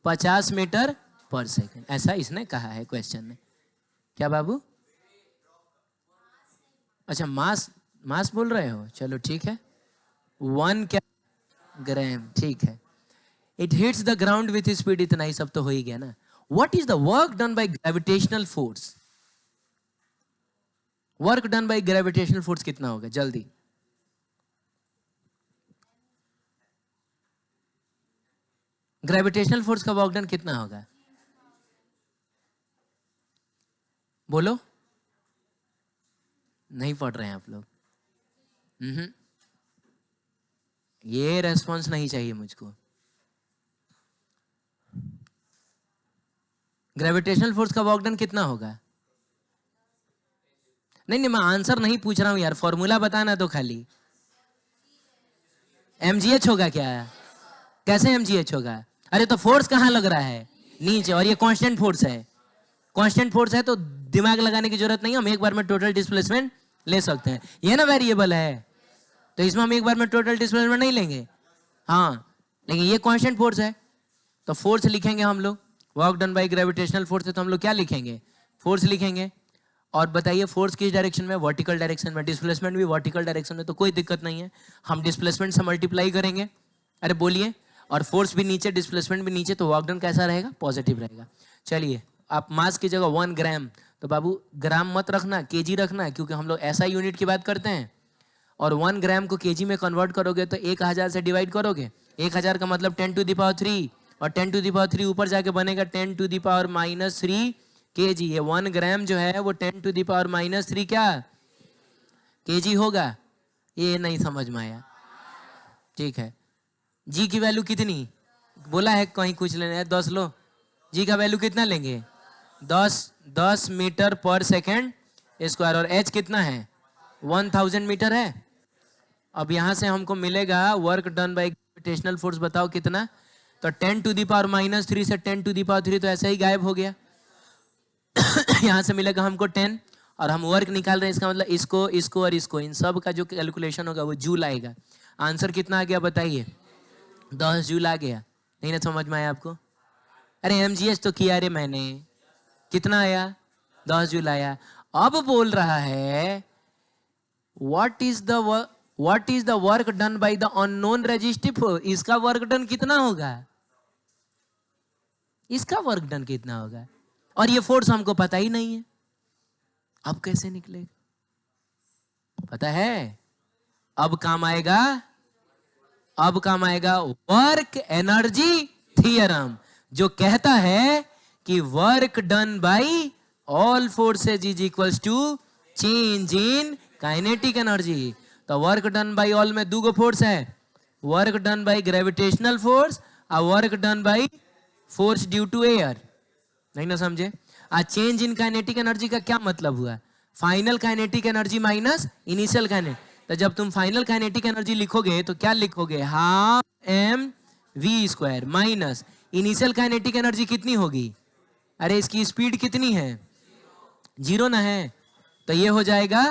50 मीटर पर सेकेंड, ऐसा इसने कहा है क्वेश्चन में। क्या बाबू, अच्छा मास बोल रहे हो, चलो ठीक है, 1 क्या ग्राम, ठीक है। It hits the ground with speed, इतना ही सब तो हो ही गया ना। What is the work done by gravitational force, work done by gravitational force कितना होगा, जल्दी। ग्रेविटेशनल फोर्स का वर्क डन कितना होगा, बोलो, नहीं पढ़ रहे हैं आप लोग, ये रेस्पॉन्स नहीं चाहिए मुझको। ग्रेविटेशनल फोर्स का वर्क डन कितना होगा, नहीं मैं आंसर नहीं पूछ रहा हूं यार, फॉर्मूला बताना तो खाली। mgh होगा क्या, कैसे mgh होगा, अरे तो फोर्स कहां लग रहा है, नीचे, और ये कांस्टेंट फोर्स है, कांस्टेंट फोर्स है तो दिमाग लगाने की जरूरत नहीं, हम एक बार में टोटल डिस्प्लेसमेंट ले सकते हैं। ये ना वेरिएबल है, तो इसमें हम एक बार में टोटल डिस्प्लेसमेंट नहीं लेंगे, हाँ, लेकिन ये कांस्टेंट फोर्स है तो फोर्स लिखेंगे हम लोग, work done by gravitational force है तो हम लोग क्या लिखेंगे, फोर्स लिखेंगे। और बताइए फोर्स किस डायरेक्शन में, वर्टिकल डायरेक्शन में, डिस्प्लेसमेंट भी वर्टिकल डायरेक्शन में, तो कोई दिक्कत नहीं है, हम डिस्प्लेसमेंट से मल्टीप्लाई करेंगे, अरे बोलिए, और फोर्स भी नीचे डिस्प्लेसमेंट भी नीचे, तो वर्क डन कैसा रहेगा, पॉजिटिव रहेगा। चलिए, आप मास की जगह 1 ग्राम, तो बाबू ग्राम मत रखना, केजी रखना, क्योंकि हम लोग ऐसा यूनिट की बात करते हैं, और 1 ग्राम को केजी में कन्वर्ट करोगे तो 1000 से डिवाइड करोगे, 1000 का मतलब 10 टू द पावर 3, और 10 टू द पावर 3 ऊपर जाके बनेगा 10 टू द पावर -3 केजी। ये 1 ग्राम जो है वो 10 टू द पावर -3 क्या केजी होगा, ये नहीं समझ में आया, ठीक है। जी की वैल्यू कितनी बोला है, कहीं कुछ लेना है, 10 लो, जी का वैल्यू कितना लेंगे, 10 मीटर पर सेकेंड स्क्वायर, और एच कितना है, 1000 मीटर है। अब यहां से हमको मिलेगा work done by gravitational force, बताओ कितना, तो 10 टू द पावर -3 से 10 टू द पावर 3 तो ऐसे ही गायब हो गया। यहां से मिलेगा हमको 10, और हम वर्क निकाल रहे हैं, इसका मतलब इसको और इसको, इन सब का जो कैलकुलेशन होगा वो जूल आएगा। आंसर कितना आ गया बताइए, 10 जूल आ गया। नहीं ना समझ में आया आपको, अरे mgh तो किया रे मैंने, कितना आया, 10 जूल आया। अब बोल रहा है what is the work done by the unknown resistive force, इसका वर्क डन कितना होगा, इसका वर्क डन कितना होगा, और ये फोर्स हमको पता ही नहीं है, अब कैसे निकलेगा, पता है, अब काम आएगा वर्क एनर्जी थियरम, जो कहता है कि work done by all forces is equals to change in kinetic energy. तो वर्क डन बाय ऑल में 2 फोर्स है, work done by gravitational force और work done by force due to air, नहीं ना समझे। आज चेंज इन काइनेटिक एनर्जी का क्या मतलब हुआ, final kinetic energy minus initial kinetic, तो जब तुम फाइनल काइनेटिक एनर्जी लिखोगे तो क्या लिखोगे, ½ mv² minus initial kinetic energy कितनी होगी, अरे इसकी स्पीड कितनी है? 0 ना है, तो ये हो जाएगा,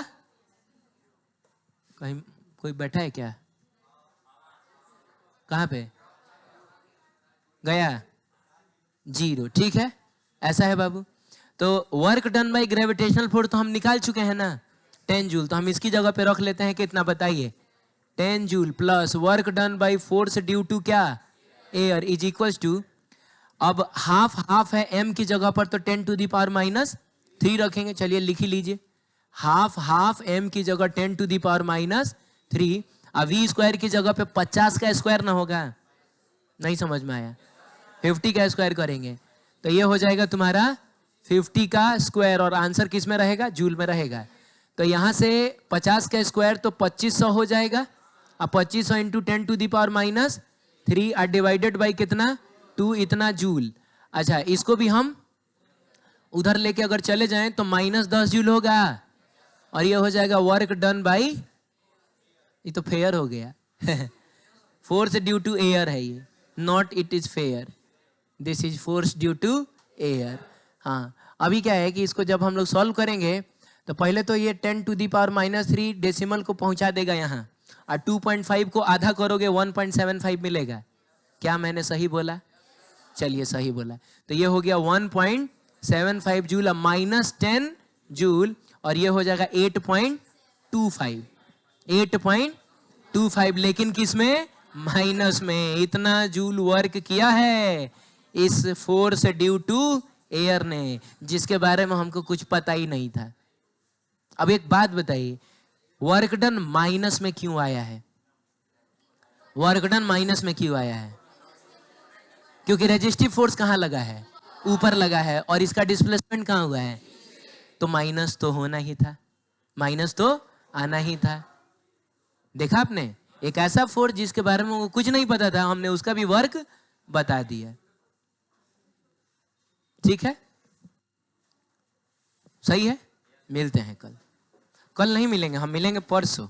कहीं कोई बैठा है क्या? कहां पे गया? 0, ठीक है, ऐसा है बाबू। तो work done by gravitational force तो हम निकाल चुके हैं ना, 10 जूल। तो हम इसकी जगह पे रख लेते हैं, कितना बताइए? 10 joule plus work done by force due to क्या? एयर इज इक्वल टू, अब हाफ हाफ है, m की जगह पर तो 10 टू दी पावर माइनस 3 रखेंगे। चलिए लिख ही लीजिए, हाफ हाफ m की जगह 10 टू दी पावर माइनस 3। अब v स्क्वायर की जगह पे 50 का स्क्वायर ना होगा? नहीं समझ में आया? 50 का स्क्वायर करेंगे तो ये हो जाएगा तुम्हारा 50 का स्क्वायर, और आंसर किस में रहेगा? जूल में रहेगा। तो यहां से 50 का स्क्वायर तो 2500 हो जाएगा। अब 2500 into 10 to the power minus 3 और डिवाइडेड बाई कितना? 2, इतना जूल। अच्छा, इसको भी हम उधर लेके अगर चले जाएं तो -10 जूल होगा, और ये हो जाएगा वर्क डन बाई, ये तो फेयर हो गया फोर्स ड्यू टू एयर है ये, not it is fair, this is force due to air. हाँ, अभी क्या है कि इसको जब हम लोग सॉल्व करेंगे तो पहले तो ये 10 to the power minus 3 decimal को पहुंचा देगा यहाँ, और 2.5 को आधा करोगे 1.75 मिलेगा। क्या मैंने सही बोला? चलिए सही बोला। तो ये हो गया 1.75 जूल, -10 जूल, और ये हो जाएगा 8.25, 8.25, लेकिन किस में? माइनस में। इतना जूल वर्क किया है इस फोर्स ड्यू टू एयर ने, जिसके बारे में हमको कुछ पता ही नहीं था। अब एक बात बताइए, वर्क डन माइनस में क्यों आया है? वर्क डन माइनस में क्यों आया है? क्योंकि रेजिस्टिव फोर्स कहां लगा है? ऊपर लगा है, और इसका डिस्प्लेसमेंट कहां हुआ है? तो माइनस तो होना ही था, माइनस तो आना ही था। देखा आपने, एक ऐसा फोर्स जिसके बारे में कुछ नहीं पता था, हमने उसका भी वर्क बता दिया। ठीक है, सही है। मिलते हैं कल। कल नहीं मिलेंगे, हम मिलेंगे परसों।